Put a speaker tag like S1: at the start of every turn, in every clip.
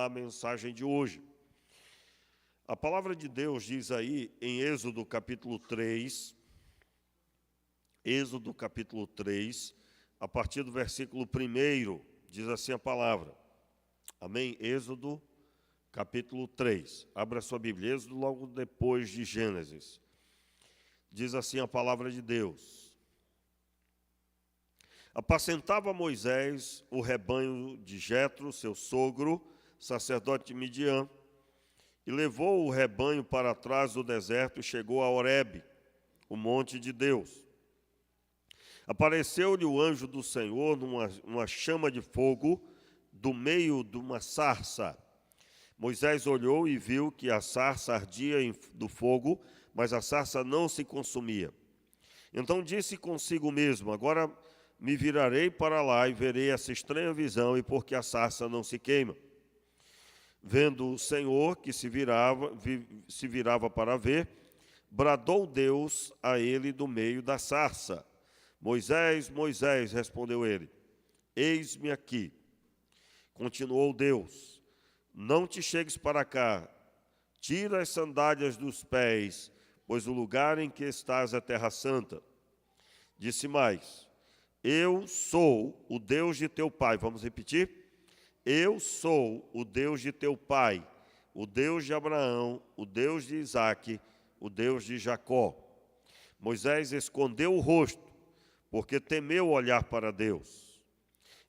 S1: à mensagem de hoje. A palavra de Deus diz aí em Êxodo capítulo 3, a partir do versículo 1, diz assim a palavra. Amém? Êxodo capítulo 3. Abra sua Bíblia, Êxodo logo depois de Gênesis. Diz assim a palavra de Deus. Apacentava Moisés o rebanho de Jetro, seu sogro, sacerdote de Midian, e levou o rebanho para trás do deserto e chegou a Horebe, o monte de Deus. Apareceu-lhe o anjo do Senhor numa chama de fogo do meio de uma sarça. Moisés olhou e viu que a sarça ardia do fogo, mas a sarça não se consumia. Então disse consigo mesmo: agora me virarei para lá e verei essa estranha visão, e porque a sarça não se queima. Vendo o Senhor que se virava para ver, bradou Deus a ele do meio da sarça. Moisés, Moisés, respondeu ele, eis-me aqui. Continuou Deus, não te chegues para cá, tira as sandálias dos pés, pois o lugar em que estás é terra santa. Disse mais, eu sou o Deus de teu pai. Vamos repetir? Eu sou o Deus de teu pai, o Deus de Abraão, o Deus de Isaque, o Deus de Jacó. Moisés escondeu o rosto, porque temeu olhar para Deus.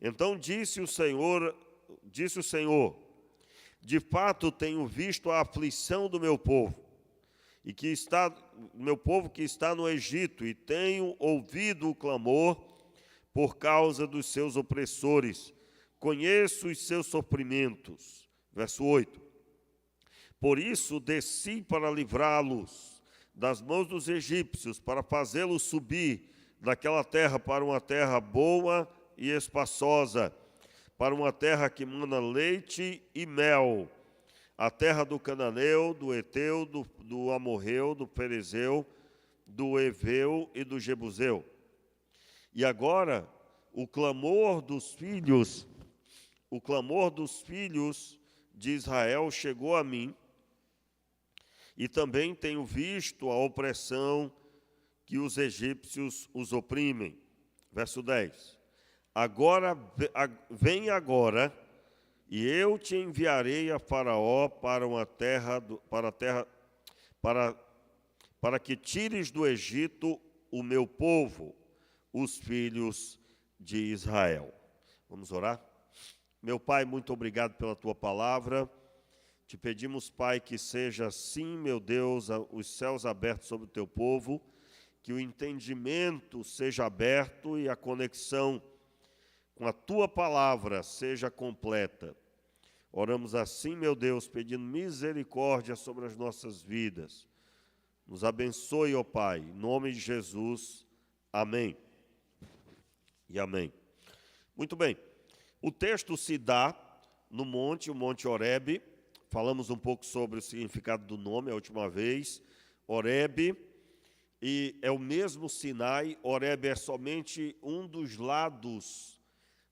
S1: Então disse o Senhor, de fato tenho visto a aflição do meu povo, que está no Egito, e tenho ouvido o clamor por causa dos seus opressores. Conheço os seus sofrimentos. Verso 8. Por isso desci para livrá-los das mãos dos egípcios, para fazê-los subir daquela terra para uma terra boa e espaçosa, para uma terra que mana leite e mel, a terra do Cananeu, do Eteu, do Amorreu, do Perezeu, do Eveu e do Jebuseu. E agora, o clamor dos filhos de Israel chegou a mim, e também tenho visto a opressão que os egípcios os oprimem. Verso 10. Vem agora, e eu te enviarei a Faraó para que tires do Egito o meu povo, os filhos de Israel. Vamos orar? Meu Pai, muito obrigado pela tua palavra. Te pedimos, Pai, que seja assim, meu Deus, os céus abertos sobre o teu povo, que o entendimento seja aberto e a conexão com a tua palavra seja completa. Oramos assim, meu Deus, pedindo misericórdia sobre as nossas vidas. Nos abençoe, ó Pai, em nome de Jesus. Amém. E amém. Muito bem. O texto se dá no monte, o Monte Horebe. Falamos um pouco sobre o significado do nome a última vez. Horebe, e é o mesmo Sinai. Horebe é somente um dos lados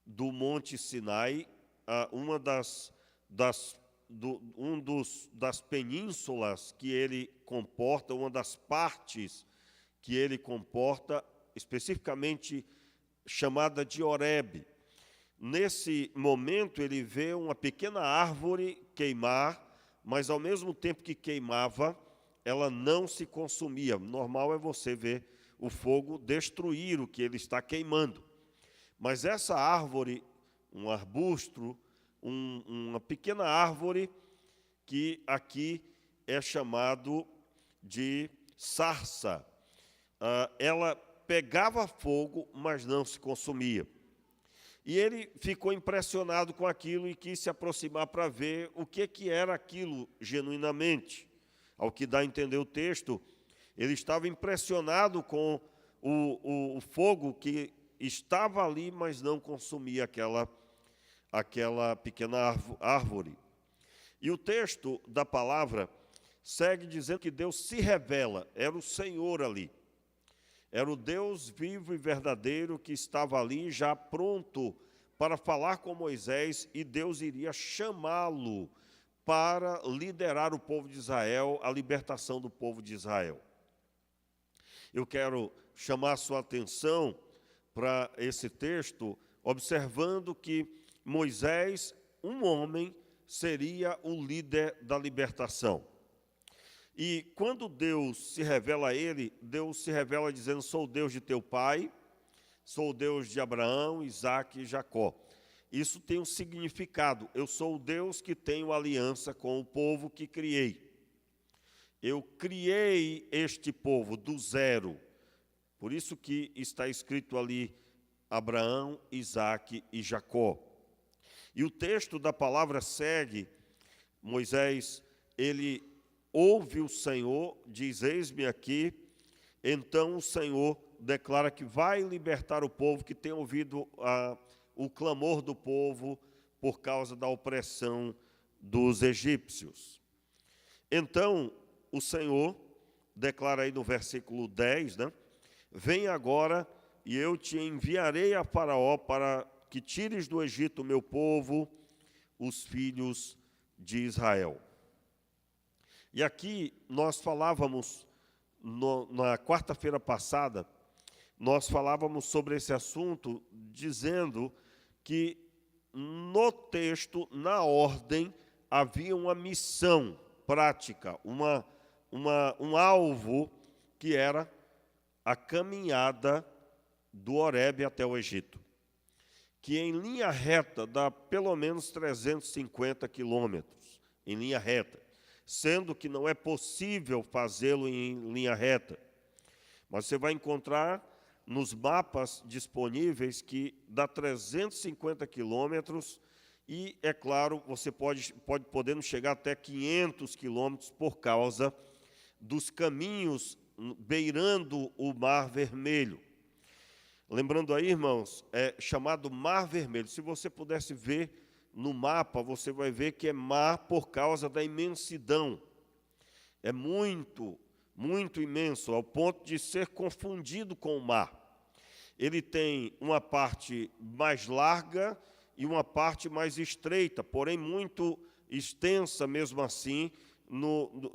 S1: do Monte Sinai, uma das penínsulas que ele comporta, uma das partes que ele comporta, especificamente chamada de Horebe. Nesse momento ele vê uma pequena árvore queimar, mas ao mesmo tempo que queimava, ela não se consumia. Normal é você ver o fogo destruir o que ele está queimando. Mas essa árvore, um arbusto, uma pequena árvore, que aqui é chamado de sarça, ela pegava fogo, mas não se consumia. E ele ficou impressionado com aquilo e quis se aproximar para ver o que era aquilo genuinamente. Ao que dá a entender o texto, ele estava impressionado com o fogo que estava ali, mas não consumia aquela pequena árvore. E o texto da palavra segue dizendo que Deus se revela, era o Senhor ali. Era o Deus vivo e verdadeiro que estava ali já pronto para falar com Moisés e Deus iria chamá-lo para liderar o povo de Israel, a libertação do povo de Israel. Eu quero chamar a sua atenção para esse texto, observando que Moisés, um homem, seria o líder da libertação. E quando Deus se revela a ele, Deus se revela dizendo: sou o Deus de teu pai, sou o Deus de Abraão, Isaque e Jacó. Isso tem um significado. Eu sou o Deus que tenho aliança com o povo que criei. Eu criei este povo do zero. Por isso que está escrito ali Abraão, Isaque e Jacó. E o texto da palavra segue: Moisés, ele ouve o Senhor, diz: eis-me aqui. Então o Senhor declara que vai libertar o povo, que tem ouvido o clamor do povo por causa da opressão dos egípcios. Então o Senhor declara aí no versículo 10, né? Vem agora e eu te enviarei a Faraó para que tires do Egito o meu povo, os filhos de Israel. E aqui nós falávamos, na quarta-feira passada, nós falávamos sobre esse assunto, dizendo que no texto, na ordem, havia uma missão prática, um alvo que era a caminhada do Horebe até o Egito, que em linha reta dá pelo menos 350 quilômetros, em linha reta, sendo que não é possível fazê-lo em linha reta. Mas você vai encontrar nos mapas disponíveis que dá 350 quilômetros e, é claro, você pode podendo chegar até 500 quilômetros por causa dos caminhos beirando o Mar Vermelho. Lembrando aí, irmãos, é chamado Mar Vermelho. Se você pudesse ver no mapa, você vai ver que é mar por causa da imensidão. É muito, muito imenso, ao ponto de ser confundido com o mar. Ele tem uma parte mais larga e uma parte mais estreita, porém muito extensa mesmo assim,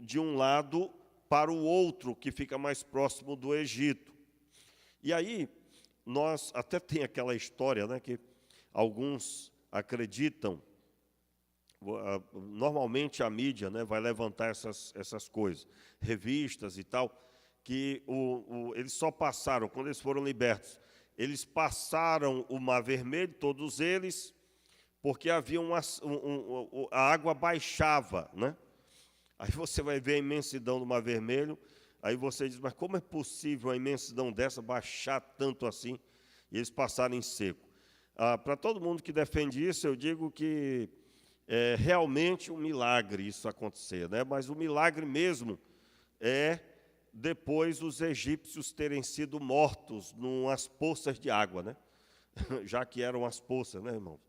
S1: de um lado para o outro, que fica mais próximo do Egito. E aí, nós até tem aquela história, né, que alguns acreditam, normalmente a mídia, né, vai levantar essas coisas, revistas e tal, que eles só passaram, quando eles foram libertos, eles passaram o Mar Vermelho, todos eles, porque havia a água baixava, né? Aí você vai ver a imensidão do Mar Vermelho, aí você diz: mas como é possível a imensidão dessa baixar tanto assim? E eles passaram em seco. Para todo mundo que defende isso, eu digo que é realmente um milagre isso acontecer, né? Mas o milagre mesmo é depois os egípcios terem sido mortos numas poças de água, né? Já que eram as poças, né, irmãos?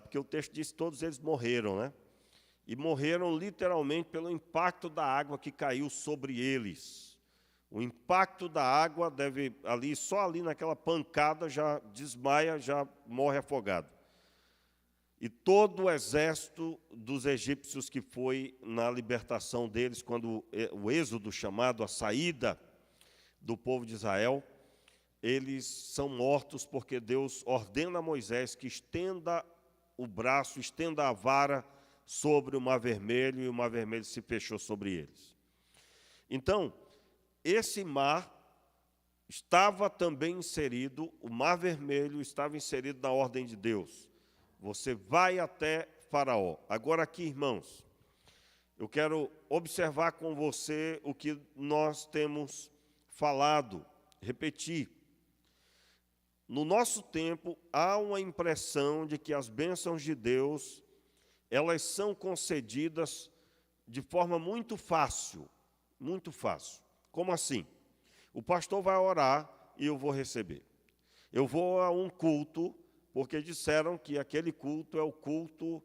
S1: Porque o texto diz que todos eles morreram, né? E morreram literalmente pelo impacto da água que caiu sobre eles. O impacto da água só ali naquela pancada já desmaia, já morre afogado. E todo o exército dos egípcios que foi na libertação deles, quando o êxodo chamado, a saída do povo de Israel, eles são mortos porque Deus ordena a Moisés que estenda o braço, estenda a vara sobre o Mar Vermelho, e o Mar Vermelho se fechou sobre eles. Então, esse mar estava também inserido, o Mar Vermelho estava inserido na ordem de Deus. Você vai até Faraó. Agora aqui, irmãos, eu quero observar com você o que nós temos falado, repetir. No nosso tempo, há uma impressão de que as bênçãos de Deus, elas são concedidas de forma muito fácil, muito fácil. Como assim? O pastor vai orar e eu vou receber. Eu vou a um culto, porque disseram que aquele culto é o culto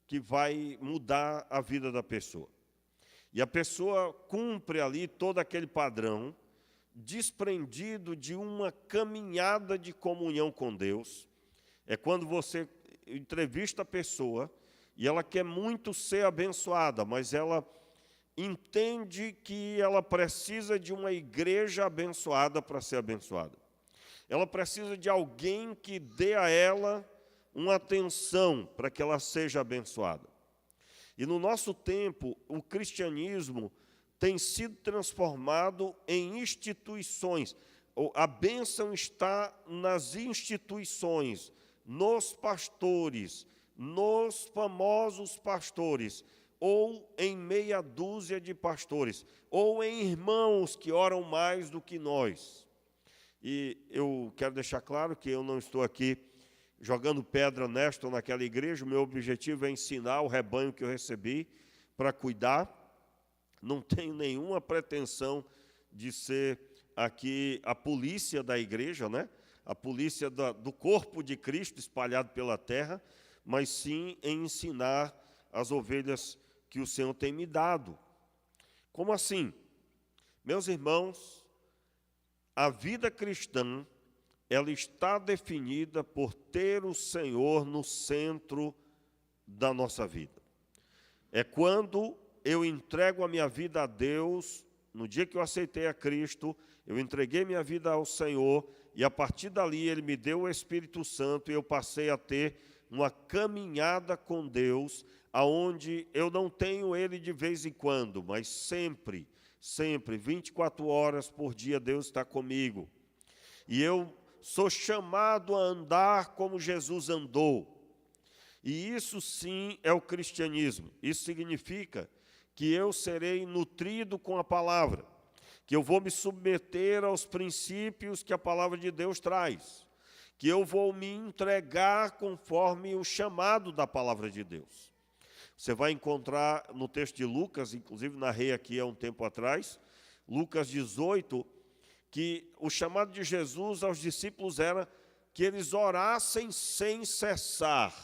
S1: que vai mudar a vida da pessoa. E a pessoa cumpre ali todo aquele padrão, desprendido de uma caminhada de comunhão com Deus, É quando você entrevista a pessoa e ela quer muito ser abençoada, mas ela entende que ela precisa de uma igreja abençoada para ser abençoada. Ela precisa de alguém que dê a ela uma atenção para que ela seja abençoada. E no nosso tempo, o cristianismo tem sido transformado em instituições. A bênção está nas instituições, nos pastores, nos famosos pastores, ou em meia dúzia de pastores, ou em irmãos que oram mais do que nós. E eu quero deixar claro que eu não estou aqui jogando pedra nesta ou naquela igreja. O meu objetivo é ensinar o rebanho que eu recebi para cuidar. Não tenho nenhuma pretensão de ser aqui a polícia da igreja, né? A polícia do corpo de Cristo espalhado pela terra, mas sim em ensinar as ovelhas que o Senhor tem me dado. Como assim? Meus irmãos, a vida cristã, ela está definida por ter o Senhor no centro da nossa vida. É quando eu entrego a minha vida a Deus, no dia que eu aceitei a Cristo, eu entreguei minha vida ao Senhor, e a partir dali Ele me deu o Espírito Santo, e eu passei a ter uma caminhada com Deus, aonde eu não tenho Ele de vez em quando, mas sempre, 24 horas por dia, Deus está comigo. E eu sou chamado a andar como Jesus andou. E isso sim é o cristianismo. Isso significa que eu serei nutrido com a palavra, que eu vou me submeter aos princípios que a palavra de Deus traz, que eu vou me entregar conforme o chamado da palavra de Deus. Você vai encontrar no texto de Lucas, inclusive narrei aqui há um tempo atrás, Lucas 18, que o chamado de Jesus aos discípulos era que eles orassem sem cessar.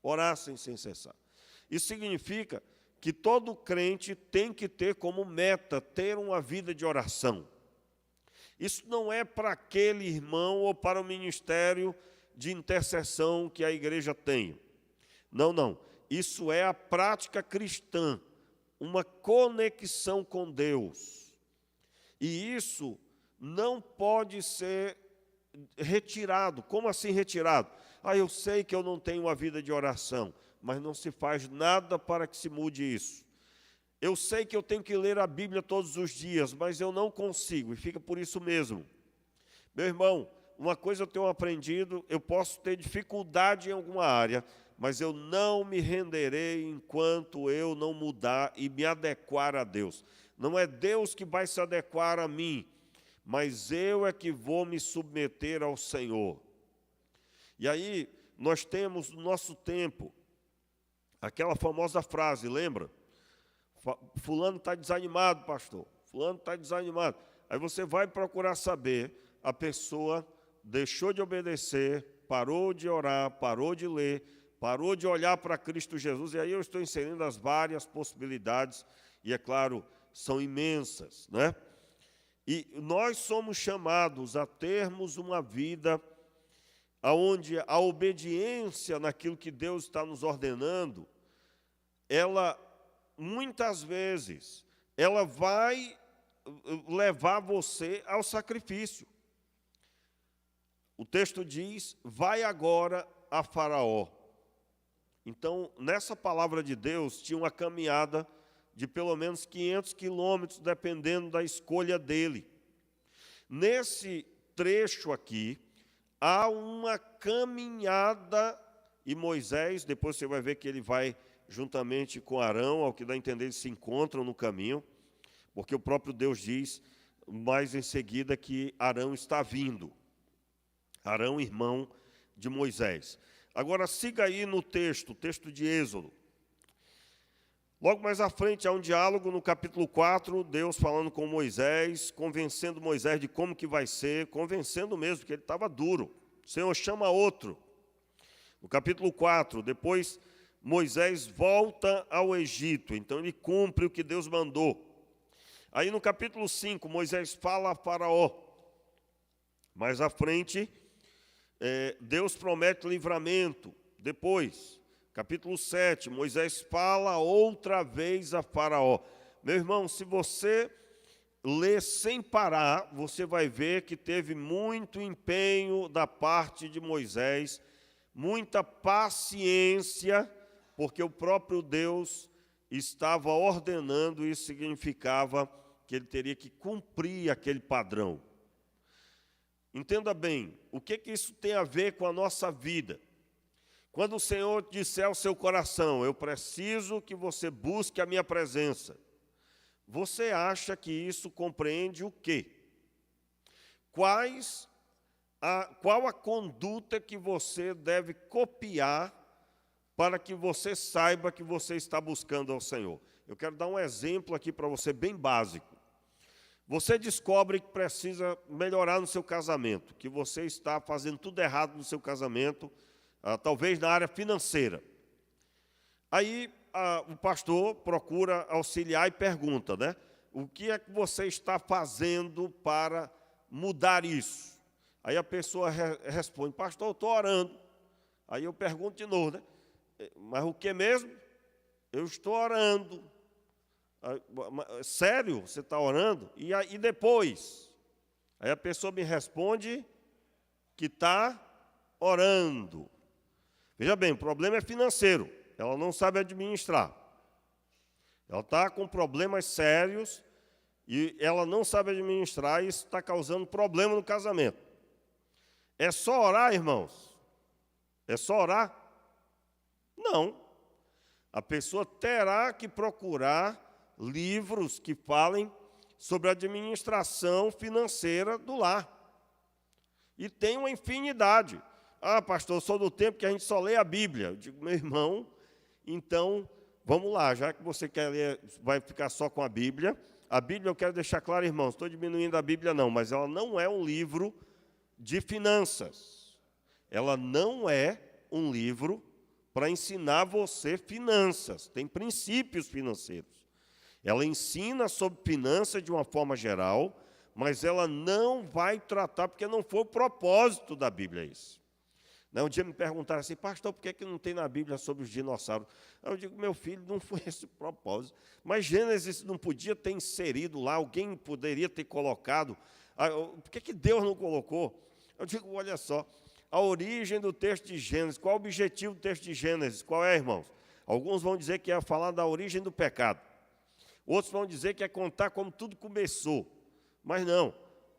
S1: Orassem sem cessar. Isso significa que todo crente tem que ter como meta ter uma vida de oração. Isso não é para aquele irmão ou para o ministério de intercessão que a igreja tem. Não, não. Isso é a prática cristã, uma conexão com Deus. E isso não pode ser retirado. Como assim retirado? Eu sei que eu não tenho uma vida de oração, mas não se faz nada para que se mude isso. Eu sei que eu tenho que ler a Bíblia todos os dias, mas eu não consigo, e fica por isso mesmo. Meu irmão, uma coisa eu tenho aprendido, eu posso ter dificuldade em alguma área, mas eu não me renderei enquanto eu não mudar e me adequar a Deus. Não é Deus que vai se adequar a mim, mas eu é que vou me submeter ao Senhor. E aí, nós temos no nosso tempo aquela famosa frase, lembra? Fulano está desanimado, pastor. Fulano está desanimado. Aí você vai procurar saber, a pessoa deixou de obedecer, parou de orar, parou de ler, parou de olhar para Cristo Jesus. E aí eu estou inserindo as várias possibilidades, e é claro, são imensas, né? E nós somos chamados a termos uma vida onde a obediência naquilo que Deus está nos ordenando, ela, muitas vezes, ela vai levar você ao sacrifício. O texto diz, vai agora a Faraó. Então, nessa palavra de Deus, tinha uma caminhada de pelo menos 500 quilômetros, dependendo da escolha dele. Nesse trecho aqui, há uma caminhada, e Moisés, depois você vai ver que ele vai juntamente com Arão, ao que dá a entender, eles se encontram no caminho, porque o próprio Deus diz, mais em seguida, que Arão está vindo. Arão, irmão de Moisés. Agora, siga aí no texto, o texto de Êxodo. Logo mais à frente, há um diálogo no capítulo 4, Deus falando com Moisés, convencendo Moisés de como que vai ser, convencendo mesmo, porque ele estava duro. O Senhor chama outro. No capítulo 4, depois Moisés volta ao Egito, então ele cumpre o que Deus mandou. Aí no capítulo 5, Moisés fala a Faraó. Mais à frente, Deus promete livramento. Depois, capítulo 7, Moisés fala outra vez a Faraó. Meu irmão, se você ler sem parar, você vai ver que teve muito empenho da parte de Moisés, muita paciência, porque o próprio Deus estava ordenando, e isso significava que ele teria que cumprir aquele padrão. Entenda bem, o que isso tem a ver com a nossa vida? Quando o Senhor disser ao seu coração, eu preciso que você busque a minha presença, você acha que isso compreende o quê? Qual a conduta que você deve copiar para que você saiba que você está buscando ao Senhor? Eu quero dar um exemplo aqui para você bem básico. Você descobre que precisa melhorar no seu casamento, que você está fazendo tudo errado no seu casamento, talvez na área financeira. Aí o pastor procura auxiliar e pergunta, né? O que é que você está fazendo para mudar isso? Aí a pessoa responde, pastor, eu estou orando. Aí eu pergunto de novo, né? Mas o que mesmo? Eu estou orando. Sério, você está orando? E depois? Aí a pessoa me responde que está orando. Veja bem, o problema é financeiro. Ela não sabe administrar. Ela está com problemas sérios e ela não sabe administrar, e isso está causando problema no casamento. É só orar, irmãos? É só orar? Não. A pessoa terá que procurar livros que falem sobre a administração financeira do lar. E tem uma infinidade. Ah, pastor, eu sou do tempo que a gente só lê a Bíblia. Eu digo, meu irmão, então, vamos lá, já que você quer ler, vai ficar só com a Bíblia eu quero deixar claro, irmãos, estou diminuindo a Bíblia não, mas ela não é um livro de finanças. Ela não é um livro para ensinar você finanças, tem princípios financeiros. Ela ensina sobre finanças de uma forma geral, mas ela não vai tratar, porque não foi o propósito da Bíblia isso. Um dia me perguntaram assim, pastor, por que não tem na Bíblia sobre os dinossauros? Eu digo, meu filho, não foi esse o propósito. Mas Gênesis não podia ter inserido lá, alguém poderia ter colocado. Por que Deus não colocou? Eu digo, olha só, a origem do texto de Gênesis, qual o objetivo do texto de Gênesis? Qual é, irmãos? Alguns vão dizer que é falar da origem do pecado. Outros vão dizer que é contar como tudo começou. Mas não.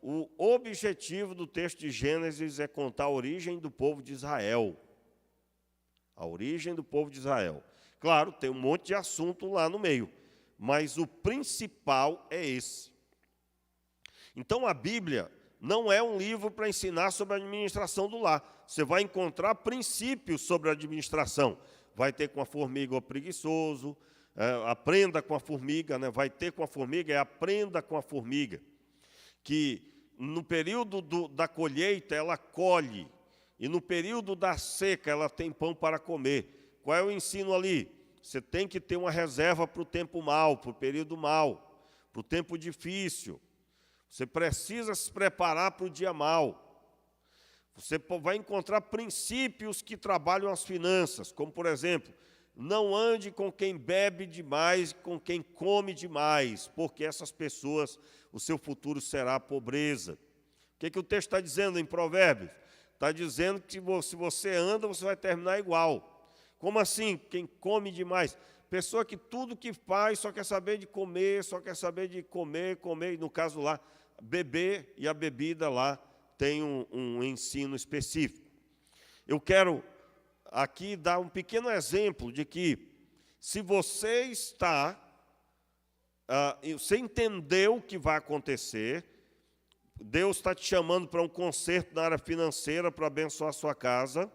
S1: O objetivo do texto de Gênesis é contar a origem do povo de Israel. A origem do povo de Israel. Claro, tem um monte de assunto lá no meio, mas o principal é esse. Então, a Bíblia não é um livro para ensinar sobre a administração do lar. Você vai encontrar princípios sobre a administração. Vai ter com a formiga o preguiçoso, aprenda com a formiga, né? Vai ter com a formiga, aprenda com a formiga. Que no período da colheita ela colhe, e no período da seca ela tem pão para comer. Qual é o ensino ali? Você tem que ter uma reserva para o tempo mau, para o período mau, para o tempo difícil. Você precisa se preparar para o dia mau. Você vai encontrar princípios que trabalham as finanças, como, por exemplo, não ande com quem bebe demais, com quem come demais, porque essas pessoas, o seu futuro será a pobreza. O que o texto está dizendo em Provérbios? Está dizendo que se você anda, você vai terminar igual. Como assim? Quem come demais? Pessoa que tudo que faz só quer saber de comer, só quer saber de comer, e no caso lá, beber, e a bebida lá tem um ensino específico. Eu quero aqui dar um pequeno exemplo de que, se você você entendeu o que vai acontecer, Deus está te chamando para um conserto na área financeira para abençoar a sua casa,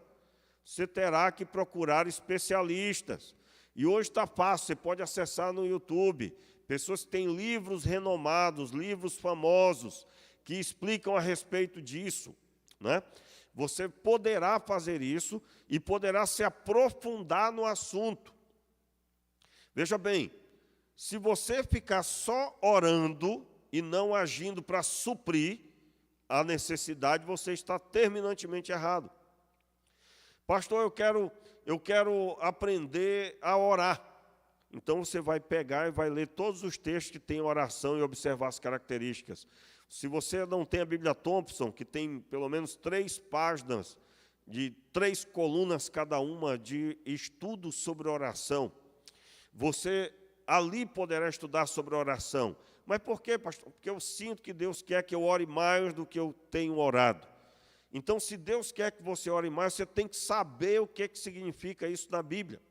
S1: você terá que procurar especialistas. E hoje está fácil, você pode acessar no YouTube, pessoas que têm livros renomados, livros famosos, que explicam a respeito disso, né? Você poderá fazer isso e poderá se aprofundar no assunto. Veja bem, se você ficar só orando e não agindo para suprir a necessidade, você está terminantemente errado. Pastor, eu quero aprender a orar. Então você vai pegar e vai ler todos os textos que tem oração e observar as características. Se você não tem a Bíblia Thompson, que tem pelo menos 3 páginas, de 3 colunas cada uma, de estudos sobre oração, você ali poderá estudar sobre oração. Mas por quê, pastor? Porque eu sinto que Deus quer que eu ore mais do que eu tenho orado. Então, se Deus quer que você ore mais, você tem que saber o que significa isso na Bíblia.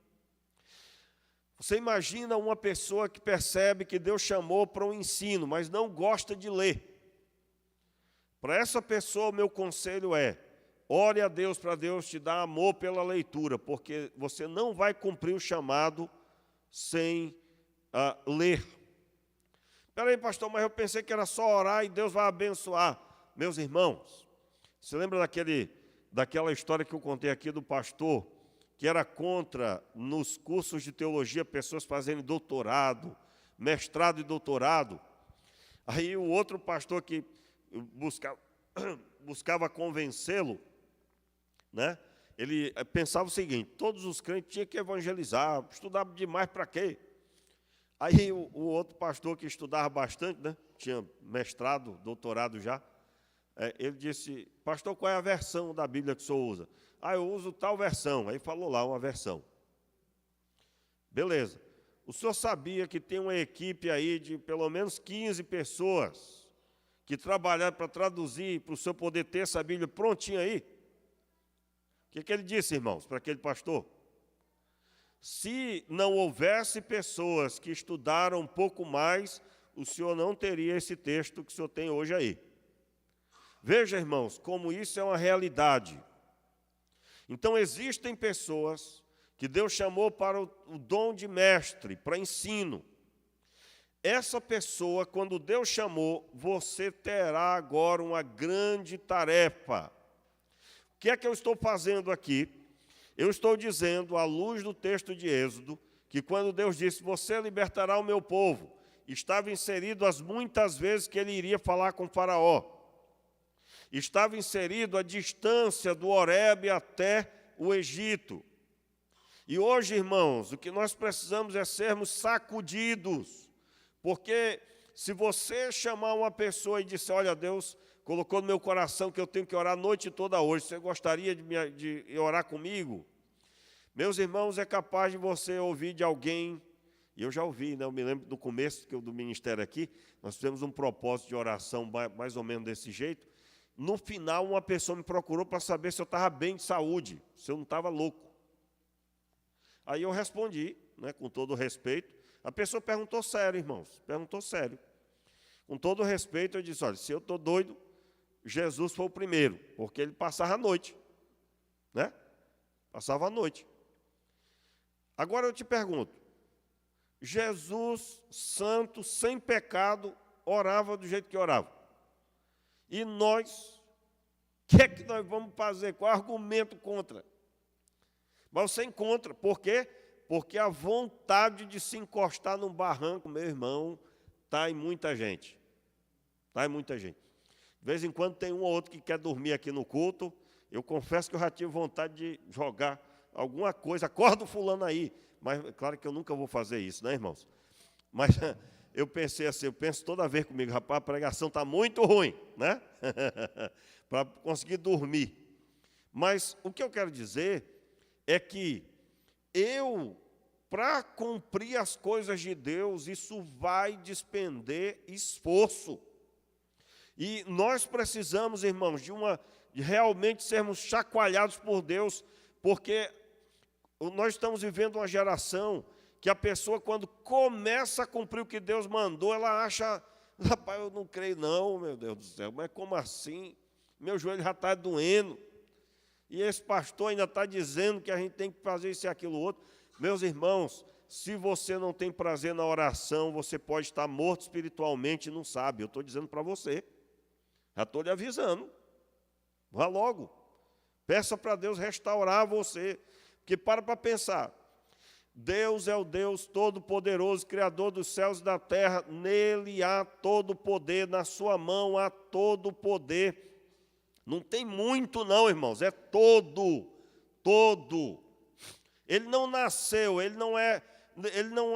S1: Você imagina uma pessoa que percebe que Deus chamou para um ensino, mas não gosta de ler. Para essa pessoa, o meu conselho é: ore a Deus para Deus te dar amor pela leitura, porque você não vai cumprir o chamado sem ler. Espera aí, pastor, mas eu pensei que era só orar e Deus vai abençoar. Meus irmãos, você lembra daquela história que eu contei aqui do pastor, que era contra, nos cursos de teologia, pessoas fazendo doutorado, mestrado e doutorado? Aí o outro pastor que buscava convencê-lo, né? Ele pensava o seguinte: todos os crentes tinham que evangelizar, estudar demais para quê? Aí o outro pastor que estudava bastante, né? Tinha mestrado, doutorado já, ele disse: pastor, qual é a versão da Bíblia que o senhor usa? Eu uso tal versão. Aí falou lá uma versão. Beleza. O senhor sabia que tem uma equipe aí de pelo menos 15 pessoas que trabalharam para traduzir, para o senhor poder ter essa Bíblia prontinha aí? O que ele disse, irmãos, para aquele pastor? Se não houvesse pessoas que estudaram um pouco mais, o senhor não teria esse texto que o senhor tem hoje aí. Veja, irmãos, como isso é uma realidade. Então, existem pessoas que Deus chamou para o dom de mestre, para ensino. Essa pessoa, quando Deus chamou, você terá agora uma grande tarefa. O que é que eu estou fazendo aqui? Eu estou dizendo, à luz do texto de Êxodo, que quando Deus disse: você libertará o meu povo, estava inserido as muitas vezes que ele iria falar com Faraó. Estava inserido a distância do Horebe até o Egito. E hoje, irmãos, o que nós precisamos é sermos sacudidos. Porque se você chamar uma pessoa e disser: olha, Deus colocou no meu coração que eu tenho que orar a noite toda hoje, você gostaria de orar comigo? Meus irmãos, é capaz de você ouvir de alguém, e eu já ouvi, né? Eu me lembro do começo do ministério aqui, nós fizemos um propósito de oração mais ou menos desse jeito. No final, uma pessoa me procurou para saber se eu estava bem de saúde, se eu não estava louco. Aí eu respondi, né, com todo o respeito. A pessoa perguntou sério, irmãos, perguntou sério. Com todo o respeito, eu disse: olha, se eu estou doido, Jesus foi o primeiro, porque ele passava a noite, né? Passava a noite. Agora eu te pergunto: Jesus, santo, sem pecado, orava do jeito que orava. E nós, o que é que nós vamos fazer? Qual é o argumento contra? Mas você encontra. Por quê? Porque a vontade de se encostar num barranco, meu irmão, está em muita gente. Está em muita gente. De vez em quando tem um ou outro que quer dormir aqui no culto. Eu confesso que eu já tive vontade de jogar alguma coisa. Acorda o fulano aí. Mas claro que eu nunca vou fazer isso, né, irmãos? Mas eu pensei assim, eu penso toda vez comigo: rapaz, a pregação está muito ruim, né? Para conseguir dormir. Mas o que eu quero dizer é que para cumprir as coisas de Deus, isso vai despender esforço. E nós precisamos, irmãos, de realmente sermos chacoalhados por Deus, porque nós estamos vivendo uma geração que a pessoa, quando começa a cumprir o que Deus mandou, ela acha: rapaz, eu não creio não, meu Deus do céu, mas como assim? Meu joelho já está doendo. E esse pastor ainda está dizendo que a gente tem que fazer isso e aquilo outro. Meus irmãos, se você não tem prazer na oração, você pode estar morto espiritualmente e não sabe. Eu estou dizendo para você. Já estou lhe avisando. Vá logo. Peça para Deus restaurar você. Porque para pensar. Deus é o Deus Todo-Poderoso, Criador dos céus e da terra. Nele há todo o poder, na sua mão há todo o poder. Não tem muito não, irmãos, é todo. todo. Ele não nasceu, ele não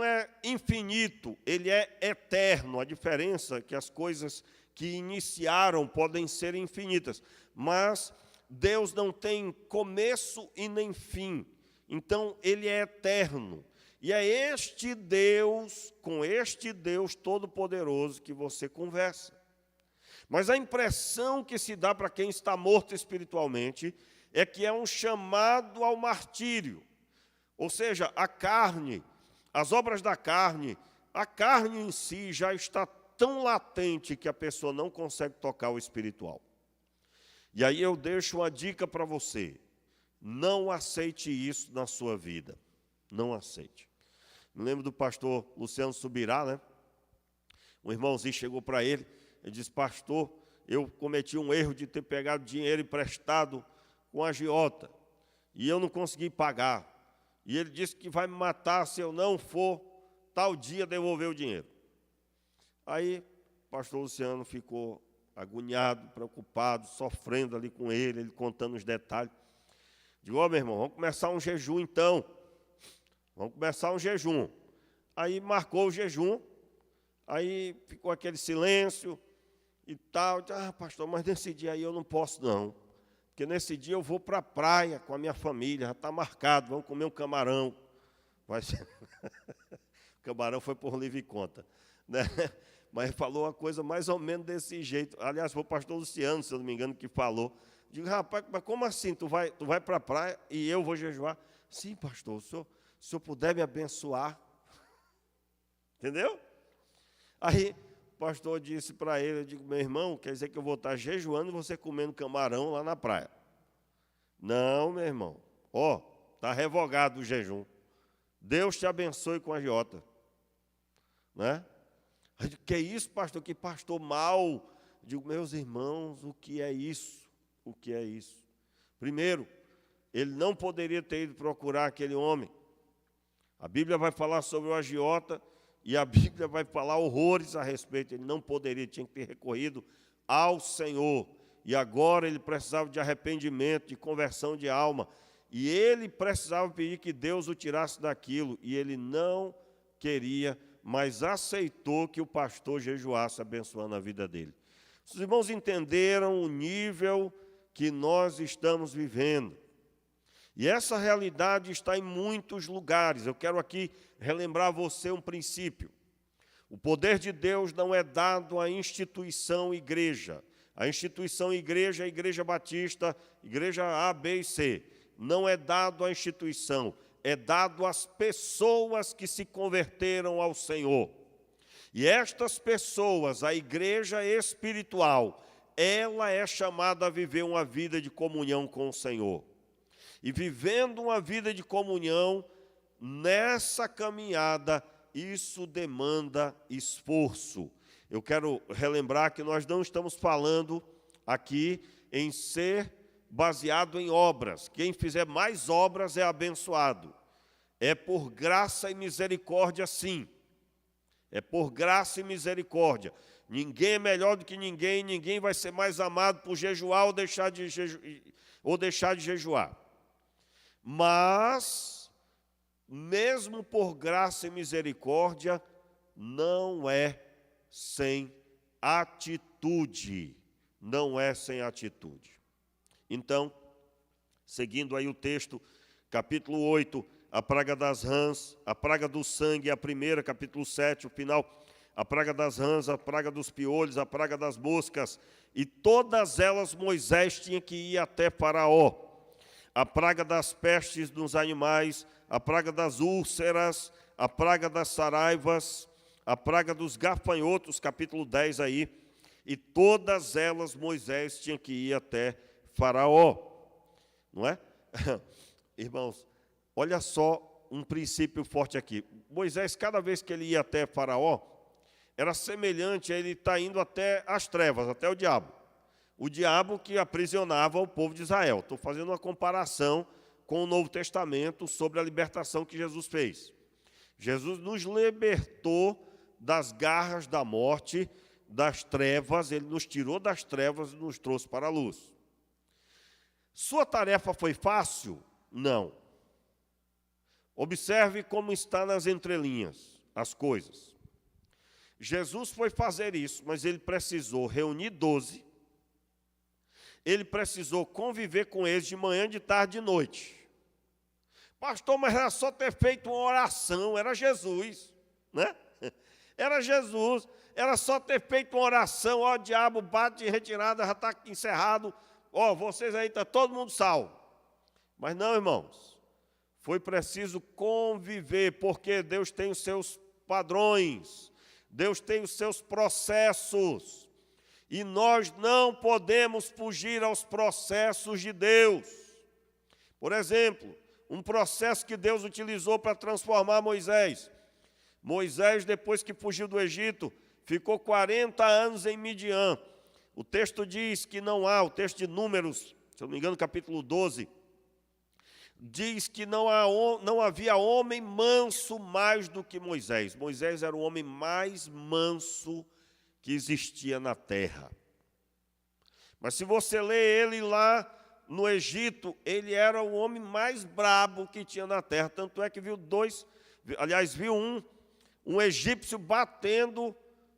S1: é infinito, ele é eterno. A diferença é que as coisas que iniciaram podem ser infinitas, mas Deus não tem começo e nem fim. Então, ele é eterno. E é este Deus, com este Deus Todo-Poderoso que você conversa. Mas a impressão que se dá para quem está morto espiritualmente é que é um chamado ao martírio. Ou seja, a carne, as obras da carne, a carne em si já está tão latente que a pessoa não consegue tocar o espiritual. E aí eu deixo uma dica para você. Não aceite isso na sua vida. Não aceite. Me lembro do pastor Luciano Subirá, né? Um irmãozinho chegou para ele e disse: pastor, eu cometi um erro de ter pegado dinheiro emprestado com a agiota e eu não consegui pagar. E ele disse que vai me matar se eu não for tal dia devolver o dinheiro. Aí o pastor Luciano ficou agoniado, preocupado, sofrendo ali com ele contando os detalhes. Digo: ó, meu irmão, vamos começar um jejum então. Vamos começar um jejum. Aí marcou o jejum, aí ficou aquele silêncio e tal. Eu disse: ah, pastor, mas nesse dia aí eu não posso não. Porque nesse dia eu vou para a praia com a minha família, já está marcado, vamos comer um camarão. Vai ser... O camarão foi por livre conta, né? Mas falou uma coisa mais ou menos desse jeito. Aliás, foi o pastor Luciano, se eu não me engano, que falou. Digo: rapaz, mas como assim? Tu vai para a praia e eu vou jejuar? Sim, pastor, se o senhor puder me abençoar. Entendeu? Aí o pastor disse para ele, eu digo: meu irmão, quer dizer que eu vou estar jejuando e você comendo camarão lá na praia? Não, meu irmão. Ó, está revogado o jejum. Deus te abençoe com a agiota. Né? Eu digo: que é isso, pastor? Que pastor mau. Eu digo: meus irmãos, o que é isso? O que é isso? Primeiro, ele não poderia ter ido procurar aquele homem. A Bíblia vai falar sobre o agiota e a Bíblia vai falar horrores a respeito. Ele não poderia, tinha que ter recorrido ao Senhor. E agora ele precisava de arrependimento, de conversão de alma. E ele precisava pedir que Deus o tirasse daquilo. E ele não queria, mas aceitou que o pastor jejuasse, abençoando a vida dele. Os irmãos entenderam o nível que nós estamos vivendo. E essa realidade está em muitos lugares. Eu quero aqui relembrar a você um princípio. O poder de Deus não é dado à instituição igreja. A instituição igreja é a Igreja Batista, Igreja A, B e C. Não é dado à instituição, é dado às pessoas que se converteram ao Senhor. E estas pessoas, a igreja espiritual, ela é chamada a viver uma vida de comunhão com o Senhor. E vivendo uma vida de comunhão, nessa caminhada, isso demanda esforço. Eu quero relembrar que nós não estamos falando aqui em ser baseado em obras. Quem fizer mais obras é abençoado. É por graça e misericórdia, sim. É por graça e misericórdia. Ninguém é melhor do que ninguém, ninguém vai ser mais amado por jejuar ou deixar de jejuar. Mas, mesmo por graça e misericórdia, não é sem atitude. Não é sem atitude. Então, seguindo aí o texto, capítulo 8, a praga das rãs, a praga do sangue, a primeira, capítulo 7, o final, a praga das rãs, a praga dos piolhos, a praga das moscas, e todas elas Moisés tinha que ir até Faraó. A praga das pestes nos animais, a praga das úlceras, a praga das saraivas, a praga dos gafanhotos, capítulo 10 aí, e todas elas Moisés tinha que ir até Faraó, não é? Irmãos, olha só um princípio forte aqui. Moisés, cada vez que ele ia até Faraó, era semelhante a ele estar indo até as trevas, até o diabo. O diabo que aprisionava o povo de Israel. Estou fazendo uma comparação com o Novo Testamento sobre a libertação que Jesus fez. Jesus nos libertou das garras da morte, das trevas, ele nos tirou das trevas e nos trouxe para a luz. Sua tarefa foi fácil? Não. Observe como está nas entrelinhas as coisas. Jesus foi fazer isso, mas ele precisou reunir 12. Ele precisou conviver com eles de manhã, de tarde e de noite. Pastor, mas era só ter feito uma oração, era Jesus, né? Era Jesus, era só ter feito uma oração, ó, diabo, bate em retirada, já está encerrado, ó, vocês aí, está todo mundo salvo. Mas não, irmãos, foi preciso conviver, porque Deus tem os seus padrões, Deus tem os seus processos, e nós não podemos fugir aos processos de Deus. Por exemplo, um processo que Deus utilizou para transformar Moisés. Moisés, depois que fugiu do Egito, ficou 40 anos em Midian. O texto diz que não há, o texto de Números, se eu não me engano, capítulo 12, diz que não havia homem manso mais do que Moisés. Moisés era o homem mais manso que existia na terra. Mas se você lê ele lá no Egito, ele era o homem mais brabo que tinha na terra. Tanto é que viu um egípcio batendo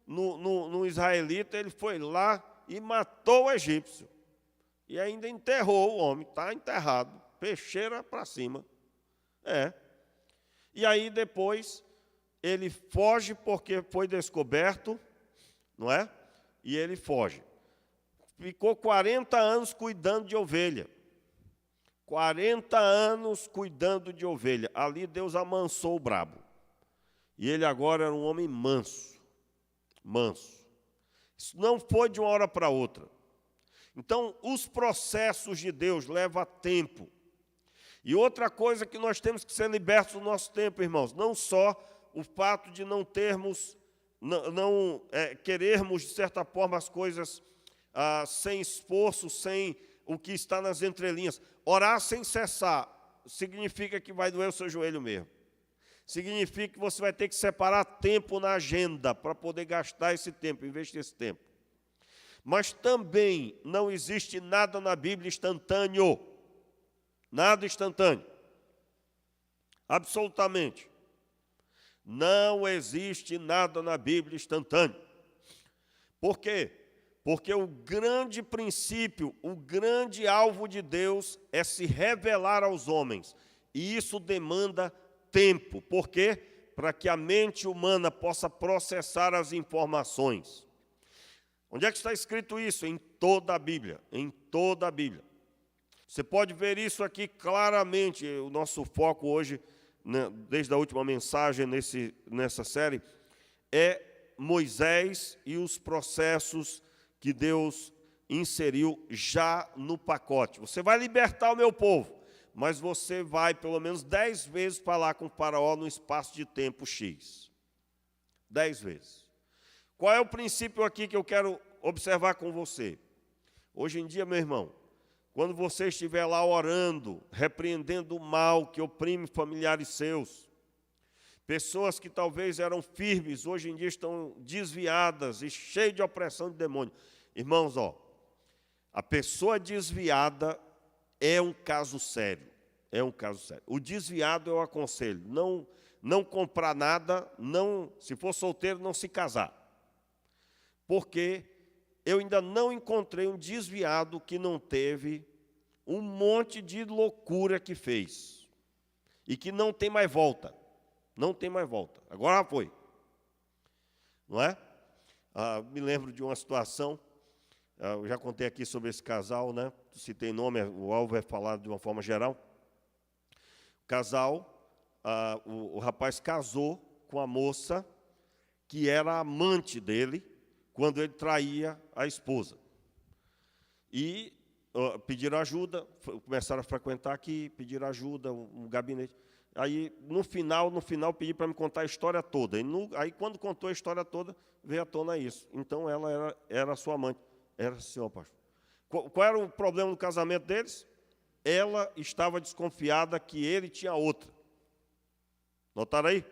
S1: no israelita, ele foi lá e matou o egípcio. E ainda enterrou o homem, está enterrado, peixeira para cima. E aí depois ele foge porque foi descoberto, não é? E ele foge. Ficou 40 anos cuidando de ovelha. 40 anos cuidando de ovelha. Ali Deus amansou o brabo. E ele agora era um homem manso. Manso. Isso não foi de uma hora para outra. Então, os processos de Deus levam tempo. E outra coisa que nós temos que ser libertos do nosso tempo, irmãos, não só o fato de não termos, querermos, de certa forma, as coisas sem esforço, sem o que está nas entrelinhas. Orar sem cessar significa que vai doer o seu joelho mesmo. Significa que você vai ter que separar tempo na agenda para poder gastar esse tempo, investir esse tempo. Mas também não existe nada na Bíblia instantâneo. Nada instantâneo. Absolutamente. Não existe nada na Bíblia instantâneo. Por quê? Porque o grande princípio, o grande alvo de Deus é se revelar aos homens. E isso demanda tempo. Por quê? Para que a mente humana possa processar as informações. Onde é que está escrito isso? Em toda a Bíblia. Em toda a Bíblia. Você pode ver isso aqui claramente. O nosso foco hoje, desde a última mensagem nessa série, é Moisés e os processos que Deus inseriu já no pacote. Você vai libertar o meu povo, mas você vai pelo menos 10 vezes falar com o faraó no espaço de tempo X. 10 vezes. Qual é o princípio aqui que eu quero observar com você? Hoje em dia, meu irmão, quando você estiver lá orando, repreendendo o mal que oprime familiares seus, pessoas que talvez eram firmes, hoje em dia estão desviadas e cheias de opressão de demônio. Irmãos, a pessoa desviada é um caso sério. É um caso sério. O desviado eu aconselho, não comprar nada, se for solteiro, não se casar. Porque eu ainda não encontrei um desviado que não teve um monte de loucura que fez. E que não tem mais volta. Não tem mais volta. Agora já foi. Não é? Me lembro de uma situação, eu já contei aqui sobre esse casal, né? Citei nome, o alvo é falar de uma forma geral. O casal, o rapaz casou com a moça que era amante dele, quando ele traía a esposa. E pediram ajuda, começaram a frequentar aqui, pediram ajuda, um gabinete. Aí, no final, pediram para me contar a história toda. Aí, quando contou a história toda, veio à tona isso. Então, ela era sua amante. Era, senhor pastor. Qual era o problema do casamento deles? Ela estava desconfiada que ele tinha outra. Notaram aí?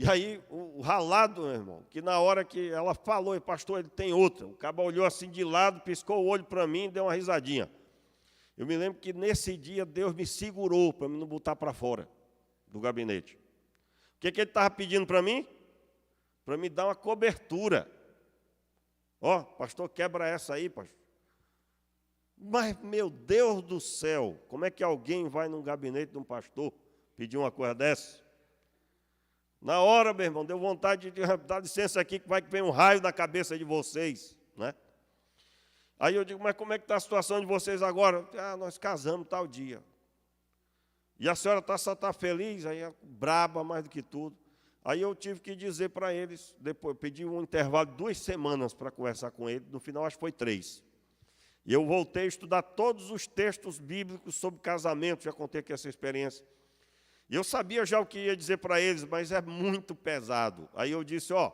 S1: E aí, o ralado, meu irmão, que na hora que ela falou, pastor, ele tem outra. O cabo olhou assim de lado, piscou o olho para mim e deu uma risadinha. Eu me lembro que nesse dia Deus me segurou para me não botar para fora do gabinete. O que ele estava pedindo para mim? Para me dar uma cobertura. Ó, pastor, quebra essa aí, pastor. Mas, meu Deus do céu, como é que alguém vai num gabinete de um pastor pedir uma coisa dessa? Na hora, meu irmão, deu vontade de dar licença aqui, que vai que vem um raio na cabeça de vocês, né? Aí eu digo, mas como é que está a situação de vocês agora? Ah, nós casamos tal dia. E a senhora só está feliz? Aí é braba mais do que tudo. Aí eu tive que dizer para eles, depois pedi um intervalo de 2 semanas para conversar com ele, no final acho que foi 3. E eu voltei a estudar todos os textos bíblicos sobre casamento, já contei aqui essa experiência. E eu sabia já o que ia dizer para eles, mas é muito pesado. Aí eu disse, ó,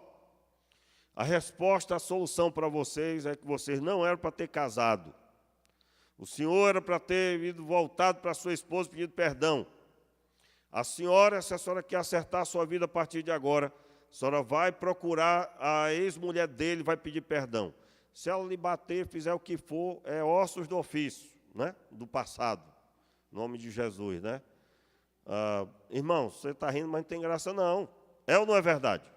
S1: a resposta, a solução para vocês é que vocês não eram para ter casado. O senhor era para ter ido voltado para sua esposa e pedido perdão. A senhora, se a senhora quer acertar a sua vida a partir de agora, a senhora vai procurar a ex-mulher dele e vai pedir perdão. Se ela lhe bater, fizer o que for, é ossos do ofício, né? Do passado, em nome de Jesus, né? Irmão, você está rindo, mas não tem graça não. É ou não é verdade?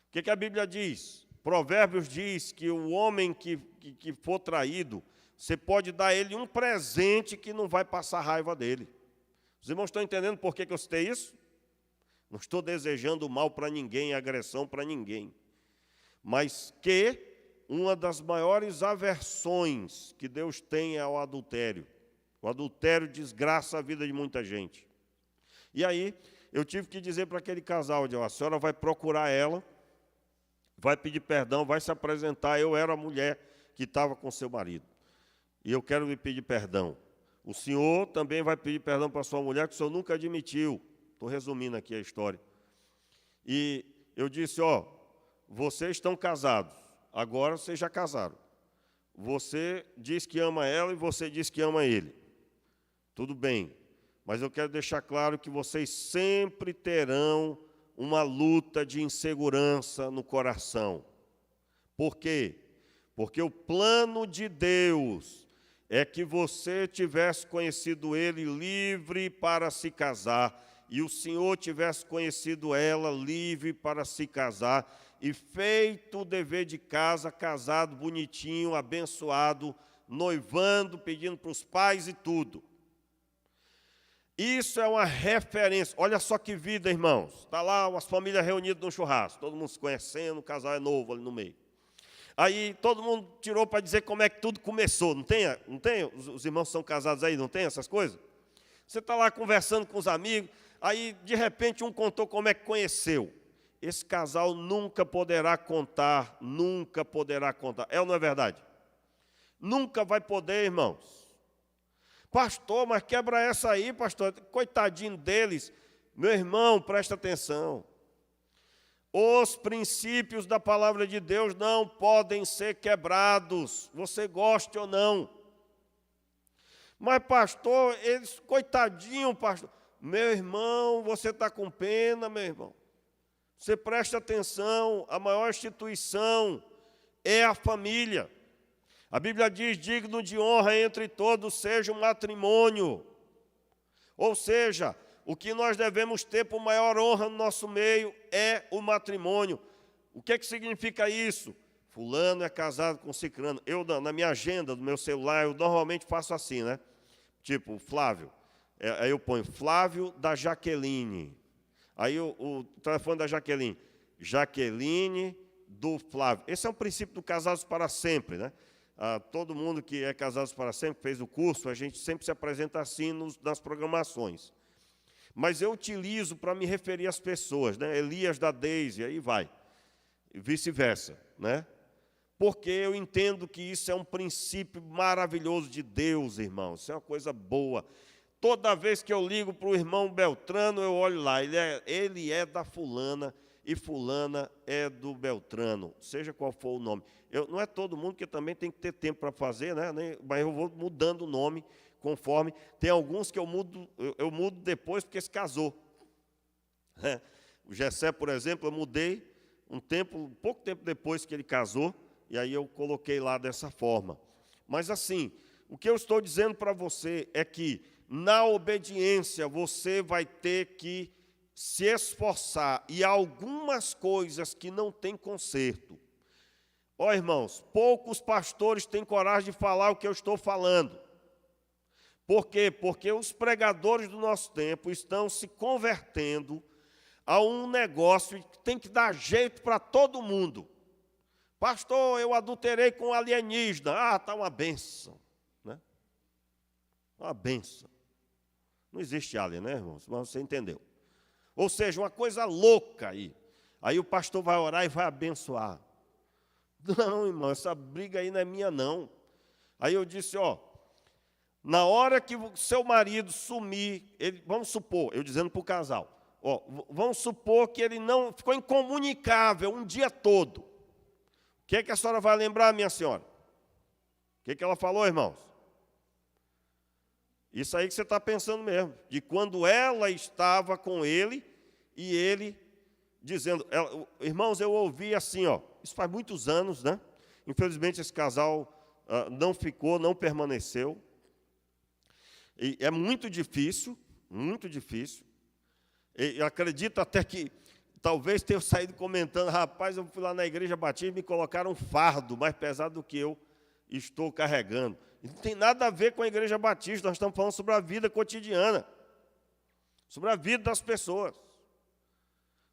S1: O que a Bíblia diz? Provérbios diz que o homem que for traído, você pode dar a ele um presente que não vai passar raiva dele. Os irmãos estão entendendo por que eu citei isso? Não estou desejando mal para ninguém, agressão para ninguém. Mas que uma das maiores aversões que Deus tem é o adultério. O adultério desgraça a vida de muita gente. E aí, eu tive que dizer para aquele casal, a senhora vai procurar ela, vai pedir perdão, vai se apresentar, eu era a mulher que estava com seu marido. E eu quero lhe pedir perdão. O senhor também vai pedir perdão para sua mulher, que o senhor nunca admitiu. Estou resumindo aqui a história. E eu disse, ó, vocês estão casados, agora vocês já casaram. Você diz que ama ela e você diz que ama ele. Tudo bem, mas eu quero deixar claro que vocês sempre terão uma luta de insegurança no coração. Por quê? Porque o plano de Deus é que você tivesse conhecido ele livre para se casar, e o Senhor tivesse conhecido ela livre para se casar, e feito o dever de casa, casado, bonitinho, abençoado, noivando, pedindo para os pais e tudo. Isso é uma referência. Olha só que vida, irmãos. Está lá umas famílias reunidas num churrasco, todo mundo se conhecendo, o casal é novo ali no meio. Aí todo mundo tirou para dizer como é que tudo começou. Não tem? Os irmãos são casados aí, não tem essas coisas? Você está lá conversando com os amigos, aí de repente um contou como é que conheceu. Esse casal nunca poderá contar, nunca poderá contar. É ou não é verdade? Nunca vai poder, irmãos. Pastor, mas quebra essa aí, pastor. Coitadinho deles. Meu irmão, presta atenção. Os princípios da palavra de Deus não podem ser quebrados, você goste ou não. Mas, pastor, eles, coitadinho, pastor. Meu irmão, você está com pena, meu irmão. Você presta atenção, a maior instituição é a família. A Bíblia diz, digno de honra entre todos seja o matrimônio. Ou seja, o que nós devemos ter por maior honra no nosso meio é o matrimônio. O que significa isso? Fulano é casado com ciclano. Eu, na minha agenda do meu celular, eu normalmente faço assim, né? Tipo, Flávio. Aí eu ponho Flávio da Jaqueline. Aí o telefone da Jaqueline. Jaqueline do Flávio. Esse é um princípio do Casados para Sempre, né? Todo mundo que é Casados para Sempre, fez o curso, a gente sempre se apresenta assim nas programações. Mas eu utilizo para me referir às pessoas, né? Elias da Deise, aí vai. E vice-versa, né? Porque eu entendo que isso é um princípio maravilhoso de Deus, irmãos. Isso é uma coisa boa. Toda vez que eu ligo para o irmão Beltrano, eu olho lá. Ele é da fulana e fulana é do Beltrano, seja qual for o nome. Não é todo mundo, que também tem que ter tempo para fazer, né? Mas eu vou mudando o nome conforme. Tem alguns que eu mudo depois porque se casou. O Gessé, por exemplo, eu mudei pouco tempo depois que ele casou, e aí eu coloquei lá dessa forma. Mas assim, O que eu estou dizendo para você é que, na obediência, você vai ter que se esforçar, e há algumas coisas que não têm conserto. Ó, irmãos, poucos pastores têm coragem de falar o que eu estou falando. Por quê? Porque os pregadores do nosso tempo estão se convertendo a um negócio que tem que dar jeito para todo mundo. Pastor, eu adulterei com alienígena. Ah, está uma bênção. Né? Uma bênção. Não existe alien, né, irmãos? Mas você entendeu. Ou seja, uma coisa louca aí. Aí o pastor vai orar e vai abençoar. Não, irmão, essa briga aí não é minha, não. Aí eu disse, ó, na hora que o seu marido sumir, vamos supor, eu dizendo para o casal, ó, vamos supor que ele não ficou incomunicável um dia todo. O que é que a senhora vai lembrar, minha senhora? O que é que ela falou, irmãos? Isso aí que você está pensando mesmo, de quando ela estava com ele e ele dizendo, irmãos, eu ouvi assim, ó, isso faz muitos anos, né? Infelizmente esse casal não ficou, não permaneceu. E é muito difícil, muito difícil. E acredito até que talvez tenha saído comentando, rapaz, eu fui lá na Igreja Batista e me colocaram um fardo mais pesado do que eu estou carregando. Não tem nada a ver com a Igreja Batista, nós estamos falando sobre a vida cotidiana, sobre a vida das pessoas.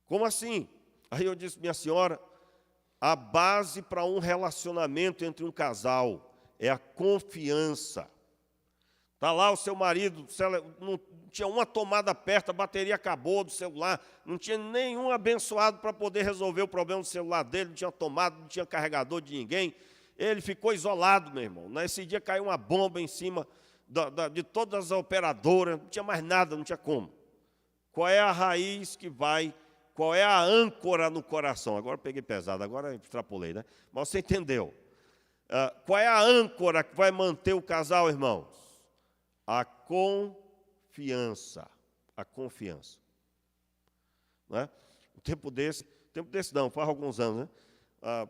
S1: Como assim? Aí eu disse, minha senhora, a base para um relacionamento entre um casal é a confiança. Está lá o seu marido, não tinha uma tomada perto, a bateria acabou do celular, não tinha nenhum abençoado para poder resolver o problema do celular dele, não tinha tomada, não tinha carregador de ninguém. Ele ficou isolado, meu irmão. Nesse dia caiu uma bomba em cima de todas as operadoras, não tinha mais nada, não tinha como. Qual é a raiz que vai, qual é a âncora no coração? Agora eu peguei pesado, agora extrapolei, né? Mas você entendeu. Qual é a âncora que vai manter o casal, irmãos? A confiança. A confiança. Não é? Tempo desse não, faz alguns anos, né?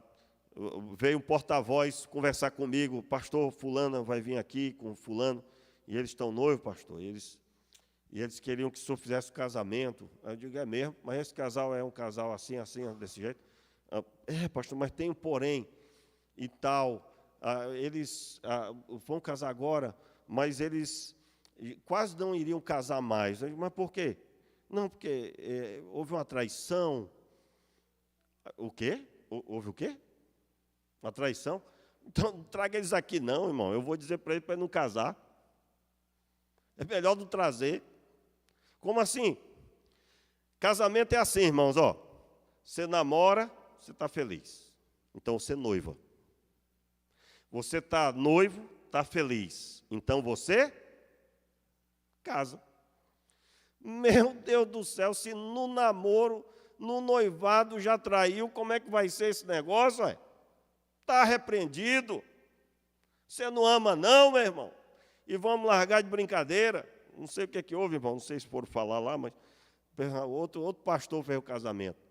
S1: Veio um porta-voz conversar comigo, pastor fulano vai vir aqui com fulano, e eles estão noivos, pastor, e eles queriam que o senhor fizesse o casamento. Aí eu digo, é mesmo, mas esse casal é um casal assim, desse jeito. Pastor, mas tem um porém e tal. Eles vão casar agora, mas eles quase não iriam casar mais. Eu digo, mas por quê? Não, porque houve uma traição. O quê? Houve o quê? Uma traição? Então, não traga eles aqui não, irmão. Eu vou dizer para eles para não casar. É melhor não trazer. Como assim? Casamento é assim, irmãos, ó. Você namora, você está feliz. Então, você noiva. Você está noivo, está feliz. Então, você casa. Meu Deus do céu, se no namoro, no noivado já traiu, como é que vai ser esse negócio, ué? Está repreendido. Você não ama não, meu irmão. E vamos largar de brincadeira. Não sei o que é que houve, irmão. Não sei se foram falar lá, mas outro pastor fez o casamento.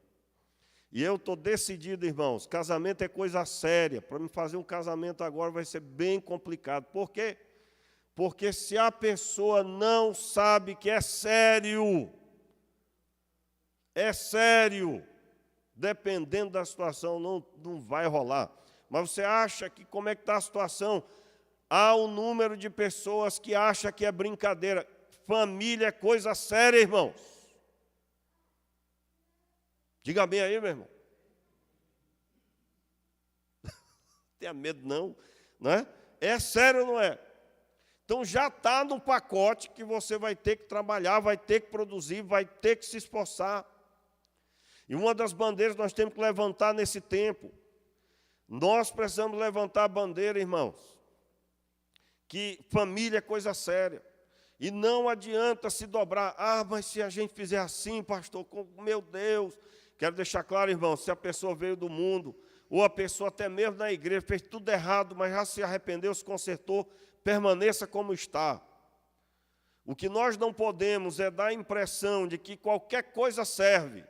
S1: E eu estou decidido, irmãos. Casamento é coisa séria. Para me fazer um casamento agora vai ser bem complicado. Por quê? Porque se a pessoa não sabe que é sério, dependendo da situação, não vai rolar. Mas você acha que como é que está a situação? Há um número de pessoas que acham que é brincadeira. Família é coisa séria, irmãos. Diga bem aí, meu irmão. Tenha medo não, não é? É sério ou não é? Então já está no pacote que você vai ter que trabalhar, vai ter que produzir, vai ter que se esforçar. E uma das bandeiras que nós temos que levantar nesse tempo, nós precisamos levantar a bandeira, irmãos, que família é coisa séria. E não adianta se dobrar. Mas se a gente fizer assim, pastor, meu Deus. Quero deixar claro, irmão, se a pessoa veio do mundo, ou a pessoa até mesmo na igreja fez tudo errado, mas já se arrependeu, se consertou, permaneça como está. O que nós não podemos é dar a impressão de que qualquer coisa serve.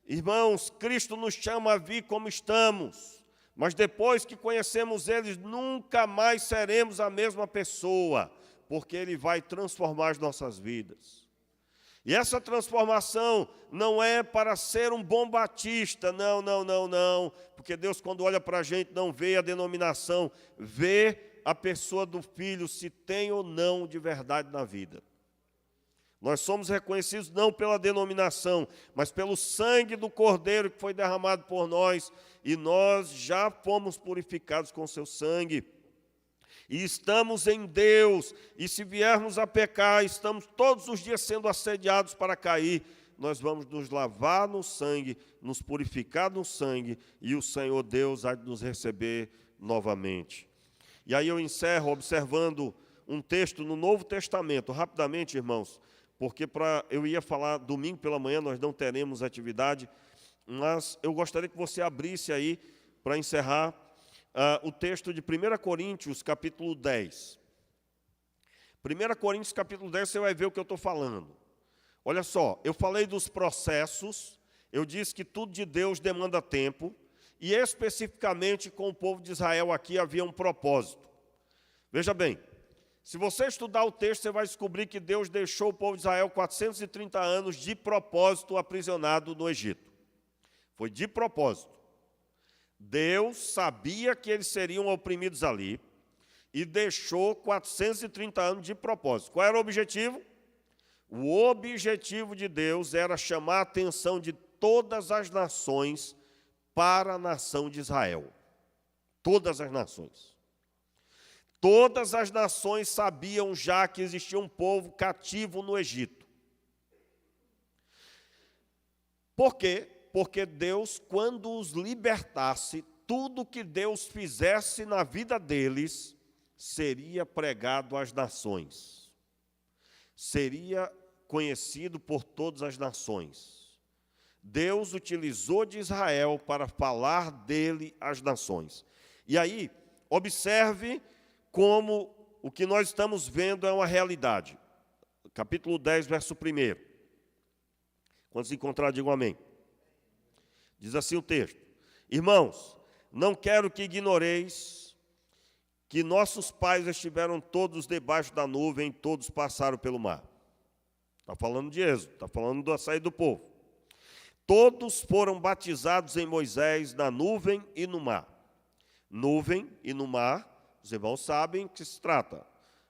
S1: Irmãos, Cristo nos chama a vir como estamos, Mas depois que conhecemos Ele, nunca mais seremos a mesma pessoa, porque Ele vai transformar as nossas vidas. E essa transformação não é para ser um bom batista, não, porque Deus, quando olha para a gente, não vê a denominação, vê a pessoa do Filho, se tem ou não de verdade na vida. Nós somos reconhecidos não pela denominação, mas pelo sangue do Cordeiro que foi derramado por nós, e nós já fomos purificados com seu sangue. E estamos em Deus, e se viermos a pecar, estamos todos os dias sendo assediados para cair. Nós vamos nos lavar no sangue, nos purificar no sangue, e o Senhor Deus há de nos receber novamente. E aí eu encerro observando um texto no Novo Testamento, rapidamente, irmãos, porque eu ia falar domingo pela manhã, nós não teremos atividade, mas eu gostaria que você abrisse aí, para encerrar, o texto de 1 Coríntios, capítulo 10. 1 Coríntios, capítulo 10, você vai ver o que eu estou falando. Olha só, eu falei dos processos, eu disse que tudo de Deus demanda tempo, e especificamente com o povo de Israel aqui havia um propósito. Veja bem, se você estudar o texto, você vai descobrir que Deus deixou o povo de Israel 430 anos de propósito aprisionado no Egito. Foi de propósito. Deus sabia que eles seriam oprimidos ali e deixou 430 anos de propósito. Qual era o objetivo? O objetivo de Deus era chamar a atenção de todas as nações para a nação de Israel. Todas as nações. Todas as nações sabiam já que existia um povo cativo no Egito. Por quê? Porque Deus, quando os libertasse, tudo que Deus fizesse na vida deles seria pregado às nações. Seria conhecido por todas as nações. Deus utilizou de Israel para falar dele às nações. E aí, observe como o que nós estamos vendo é uma realidade. Capítulo 10, verso 1. Quando se encontrar, digam amém. Diz assim o texto: Irmãos, não quero que ignoreis que nossos pais estiveram todos debaixo da nuvem, todos passaram pelo mar. Está falando de Êxodo, está falando da saída do povo. Todos foram batizados em Moisés na nuvem e no mar. Nuvem e no mar, os irmãos sabem que se trata.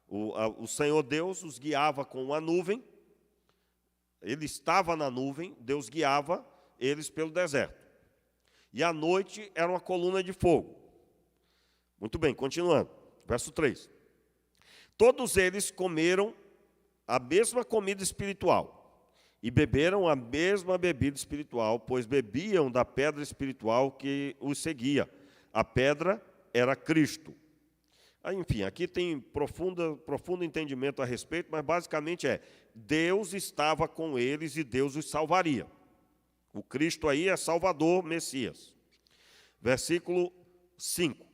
S1: O Senhor Deus os guiava com uma nuvem, Ele estava na nuvem, Deus guiava eles pelo deserto. E à noite era uma coluna de fogo. Muito bem, continuando. Verso 3. Todos eles comeram a mesma comida espiritual e beberam a mesma bebida espiritual, pois bebiam da pedra espiritual que os seguia. A pedra era Cristo. Enfim, aqui tem profundo entendimento a respeito, mas basicamente Deus estava com eles e Deus os salvaria. O Cristo aí é Salvador, Messias. Versículo 5.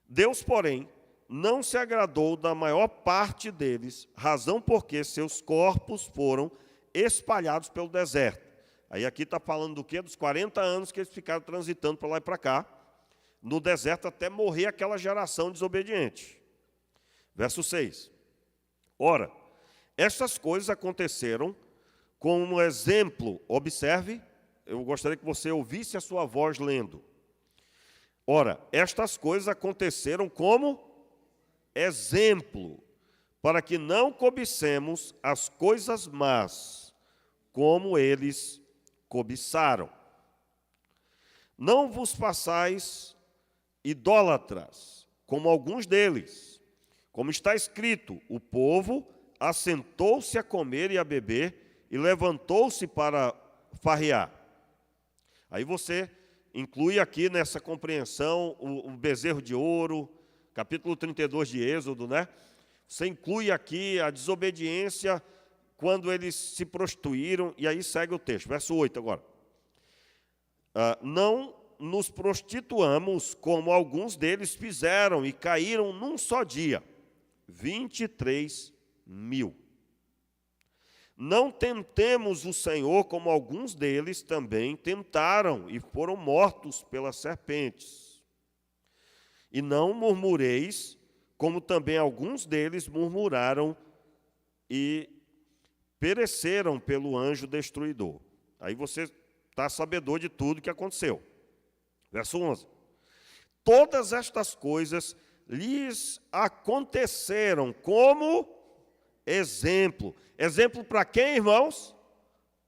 S1: Deus, porém, não se agradou da maior parte deles, razão porque seus corpos foram espalhados pelo deserto. Aí aqui está falando do quê? Dos 40 anos que eles ficaram transitando para lá e para cá, no deserto até morrer aquela geração desobediente. Verso 6. Ora, estas coisas aconteceram como exemplo, observe, eu gostaria que você ouvisse a sua voz lendo. Ora, estas coisas aconteceram como exemplo, para que não cobicemos as coisas más, como eles cobiçaram. Não vos façais idólatras, como alguns deles. Como está escrito, o povo assentou-se a comer e a beber, e levantou-se para farrear. Aí você inclui aqui nessa compreensão o bezerro de ouro, capítulo 32 de Êxodo, né? Você inclui aqui a desobediência quando eles se prostituíram, e aí segue o texto, verso 8 agora. Não nos prostituamos como alguns deles fizeram e caíram num só dia, 23.000. Não tentemos o Senhor como alguns deles também tentaram e foram mortos pelas serpentes. E não murmureis, como também alguns deles murmuraram e pereceram pelo anjo destruidor. Aí você está sabedor de tudo que aconteceu. Verso 11. Todas estas coisas lhes aconteceram como exemplo. Exemplo para quem, irmãos?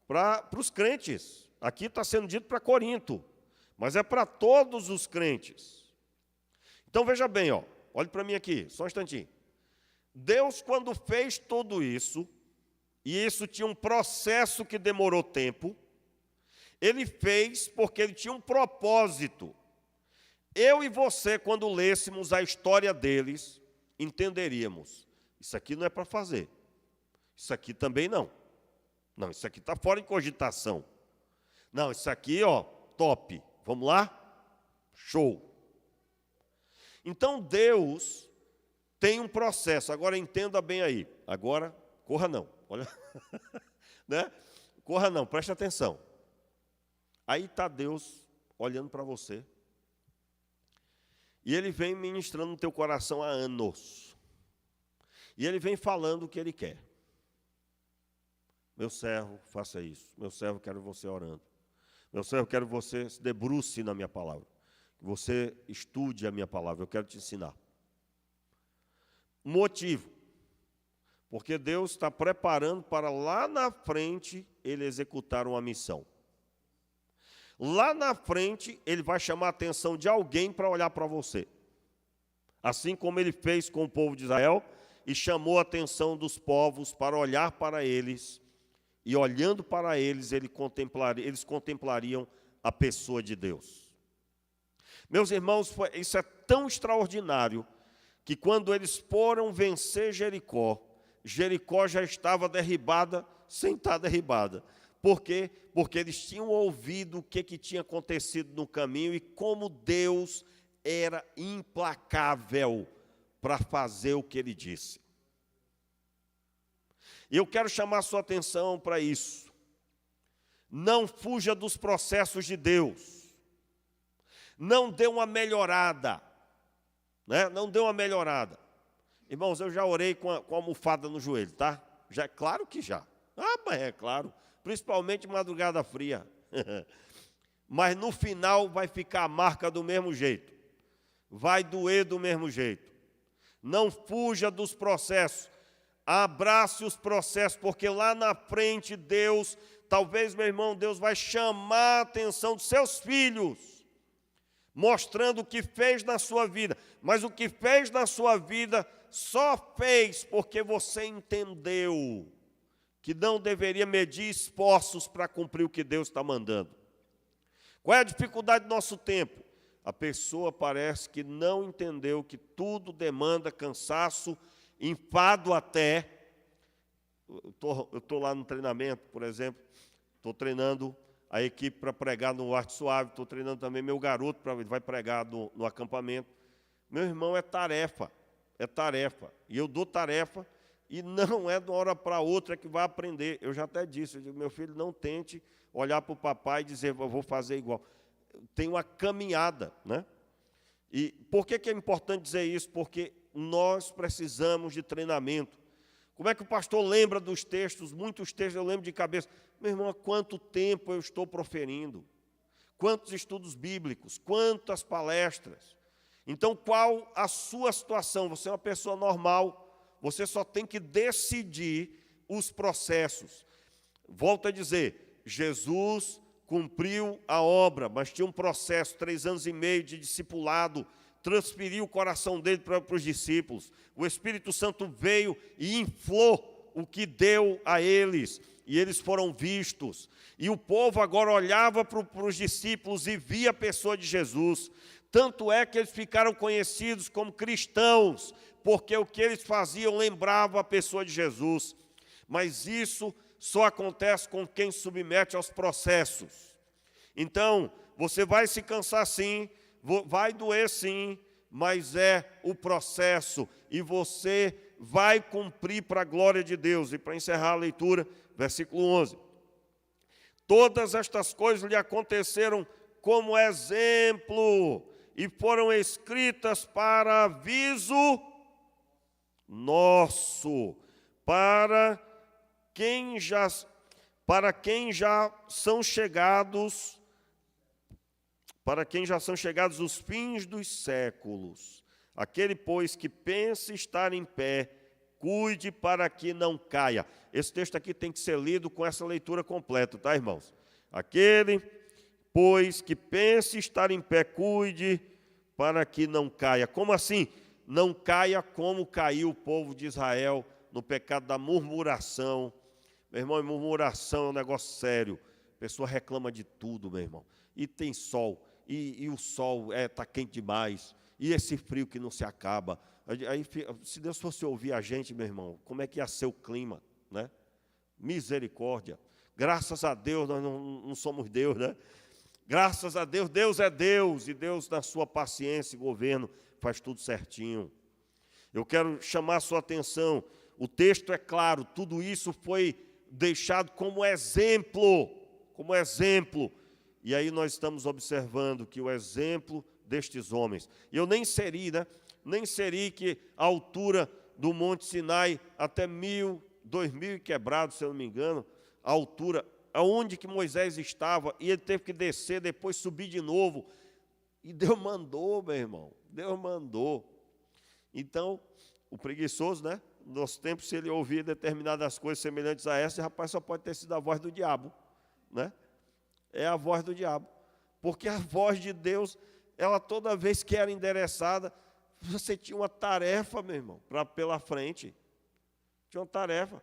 S1: Para os crentes. Aqui está sendo dito para Corinto, mas é para todos os crentes. Então veja bem, ó, olhe para mim aqui, só um instantinho. Deus, quando fez tudo isso, e isso tinha um processo que demorou tempo, Ele fez porque Ele tinha um propósito. Eu e você, quando lêssemos a história deles, entenderíamos. Isso aqui não é para fazer. Isso aqui também não. Não, isso aqui está fora de cogitação. Não, isso aqui, ó, top. Vamos lá? Show. Então, Deus tem um processo. Agora, entenda bem aí. Agora, corra não. Olha, né? Corra não, preste atenção. Aí está Deus olhando para você. E Ele vem ministrando no teu coração há anos. E Ele vem falando o que Ele quer. Meu servo, faça isso. Meu servo, quero você orando. Meu servo, quero você se debruce na minha palavra. Que você estude a minha palavra. Eu quero te ensinar. Motivo. Porque Deus está preparando para lá na frente Ele executar uma missão. Lá na frente, Ele vai chamar a atenção de alguém para olhar para você. Assim como Ele fez com o povo de Israel e chamou a atenção dos povos para olhar para eles. E olhando para eles, eles contemplariam a pessoa de Deus. Meus irmãos, isso é tão extraordinário que quando eles foram vencer Jericó, Jericó já estava derribada sem estar derribada. Por quê? Porque eles tinham ouvido o que tinha acontecido no caminho e como Deus era implacável para fazer o que Ele disse. E eu quero chamar a sua atenção para isso. Não fuja dos processos de Deus. Não dê uma melhorada. Né? Não dê uma melhorada. Irmãos, eu já orei com a almofada no joelho, tá? Já, claro que já. Ah, mas é claro. Principalmente madrugada fria. Mas no final vai ficar a marca do mesmo jeito. Vai doer do mesmo jeito. Não fuja dos processos. Abrace os processos, porque lá na frente Deus, talvez, meu irmão, Deus vai chamar a atenção dos seus filhos, mostrando o que fez na sua vida. Mas o que fez na sua vida só fez porque você entendeu que não deveria medir esforços para cumprir o que Deus está mandando. Qual é a dificuldade do nosso tempo? A pessoa parece que não entendeu que tudo demanda cansaço, enfado até. Eu estou lá no treinamento, por exemplo, estou treinando a equipe para pregar no Arte Suave, estou treinando também meu garoto, ele vai pregar no acampamento. Meu irmão, é tarefa, e eu dou tarefa, e não é de uma hora para outra que vai aprender. Eu já até disse, eu digo, meu filho, não tente olhar para o papai e dizer, eu vou fazer igual. Tem uma caminhada, né? E por que é importante dizer isso? Porque nós precisamos de treinamento. Como é que o pastor lembra dos textos? Muitos textos eu lembro de cabeça. Meu irmão, há quanto tempo eu estou proferindo? Quantos estudos bíblicos? Quantas palestras? Então, qual a sua situação? Você é uma pessoa normal, você só tem que decidir os processos. Volto a dizer, Jesus cumpriu a obra, mas tinha um processo, 3 anos e meio de discipulado, transferiu o coração dele para os discípulos. O Espírito Santo veio e inflou o que deu a eles, e eles foram vistos. E o povo agora olhava para os discípulos e via a pessoa de Jesus. Tanto é que eles ficaram conhecidos como cristãos, porque o que eles faziam lembrava a pessoa de Jesus. Mas isso só acontece com quem submete aos processos. Então, você vai se cansar sim, vai doer sim, mas é o processo e você vai cumprir para a glória de Deus. E para encerrar a leitura, versículo 11. Todas estas coisas lhe aconteceram como exemplo. e foram escritas para aviso nosso, para quem já são chegados os fins dos séculos. Aquele, pois, que pensa estar em pé, cuide para que não caia. Esse texto aqui tem que ser lido com essa leitura completa, tá, irmãos? Aquele, pois, que pensa estar em pé, cuide para que não caia. Como assim? Não caia como caiu o povo de Israel no pecado da murmuração. Meu irmão, murmuração é um negócio sério. A pessoa reclama de tudo, meu irmão. E tem sol, e o sol está quente demais, e esse frio que não se acaba. Aí, se Deus fosse ouvir a gente, meu irmão, como é que ia ser o clima, né? Misericórdia. Graças a Deus, nós não somos Deus, né? Graças a Deus, Deus é Deus, e Deus, na sua paciência e governo, faz tudo certinho. Eu quero chamar a sua atenção, o texto é claro, tudo isso foi deixado como exemplo, e aí nós estamos observando que o exemplo destes homens, e eu nem inseri que a altura do Monte Sinai, até 2.000 e quebrado, se eu não me engano, a altura, aonde que Moisés estava, e ele teve que descer, depois subir de novo, e Deus mandou, meu irmão, Deus mandou. Então, o preguiçoso, né? No nosso tempo, se ele ouvir determinadas coisas semelhantes a essa, rapaz, só pode ter sido a voz do diabo, né? É a voz do diabo. Porque a voz de Deus, ela toda vez que era endereçada, você tinha uma tarefa, meu irmão, pela frente. Tinha uma tarefa.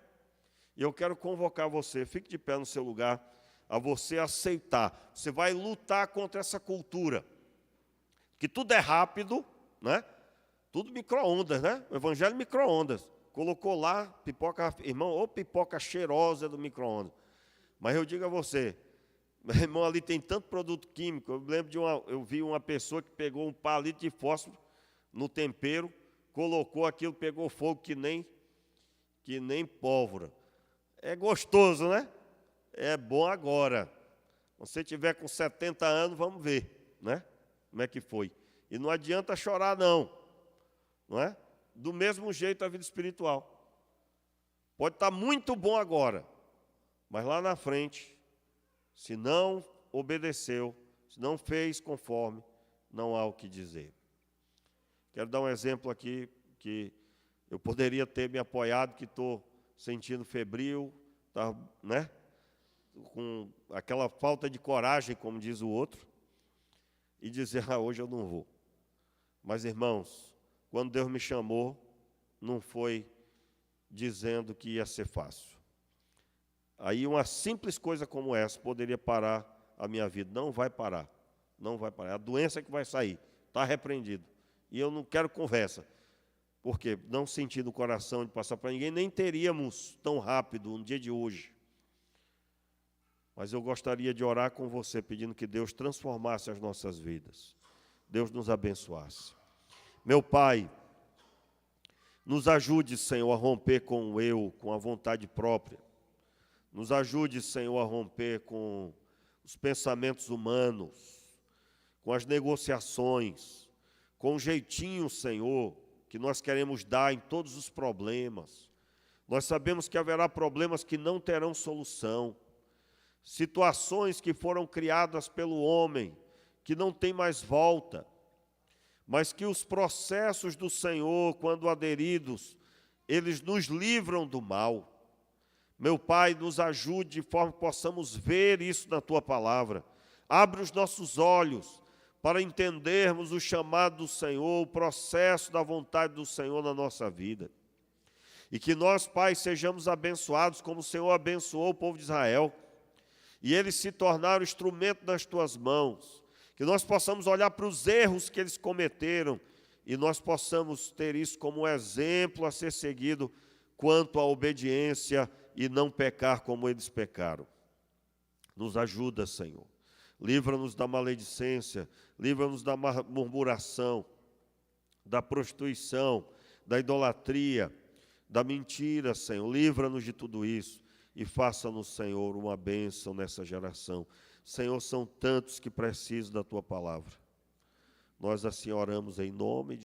S1: E eu quero convocar você, fique de pé no seu lugar, a você aceitar. Você vai lutar contra essa cultura. Que tudo é rápido, né? Tudo micro-ondas, né? O evangelho micro-ondas. Colocou lá, pipoca, irmão, ou pipoca cheirosa do micro-ondas. Mas eu digo a você, meu irmão, ali tem tanto produto químico. Eu lembro eu vi uma pessoa que pegou um palito de fósforo no tempero, colocou aquilo, pegou fogo que nem pólvora. É gostoso, né? É bom agora. Se você tiver com 70 anos, vamos ver, né? Como é que foi. E não adianta chorar, não é? Do mesmo jeito a vida espiritual. Pode estar muito bom agora, mas lá na frente, se não obedeceu, se não fez conforme, não há o que dizer. Quero dar um exemplo aqui, que eu poderia ter me apoiado, que estou sentindo febril, tá, né? Com aquela falta de coragem, como diz o outro, e dizer, hoje eu não vou. Mas, irmãos, quando Deus me chamou, não foi dizendo que ia ser fácil. Aí uma simples coisa como essa poderia parar a minha vida. Não vai parar, não vai parar. É a doença que vai sair, está repreendido. E eu não quero conversa, porque não senti no coração de passar para ninguém, nem teríamos tão rápido no dia de hoje. Mas eu gostaria de orar com você, pedindo que Deus transformasse as nossas vidas. Deus nos abençoasse. Meu Pai, nos ajude, Senhor, a romper com o eu, com a vontade própria. Nos ajude, Senhor, a romper com os pensamentos humanos, com as negociações, com o jeitinho, Senhor, que nós queremos dar em todos os problemas. Nós sabemos que haverá problemas que não terão solução, situações que foram criadas pelo homem, que não tem mais volta, mas que os processos do Senhor, quando aderidos, eles nos livram do mal. Meu Pai, nos ajude de forma que possamos ver isso na Tua palavra. Abre os nossos olhos para entendermos o chamado do Senhor, o processo da vontade do Senhor na nossa vida. E que nós, Pai, sejamos abençoados como o Senhor abençoou o povo de Israel. E eles se tornaram instrumento nas Tuas mãos. Que nós possamos olhar para os erros que eles cometeram e nós possamos ter isso como exemplo a ser seguido quanto à obediência e não pecar como eles pecaram. Nos ajuda, Senhor. Livra-nos da maledicência, livra-nos da murmuração, da prostituição, da idolatria, da mentira, Senhor. Livra-nos de tudo isso e faça-nos, Senhor, uma bênção nessa geração. Senhor, são tantos que precisam da Tua palavra. Nós assim oramos em nome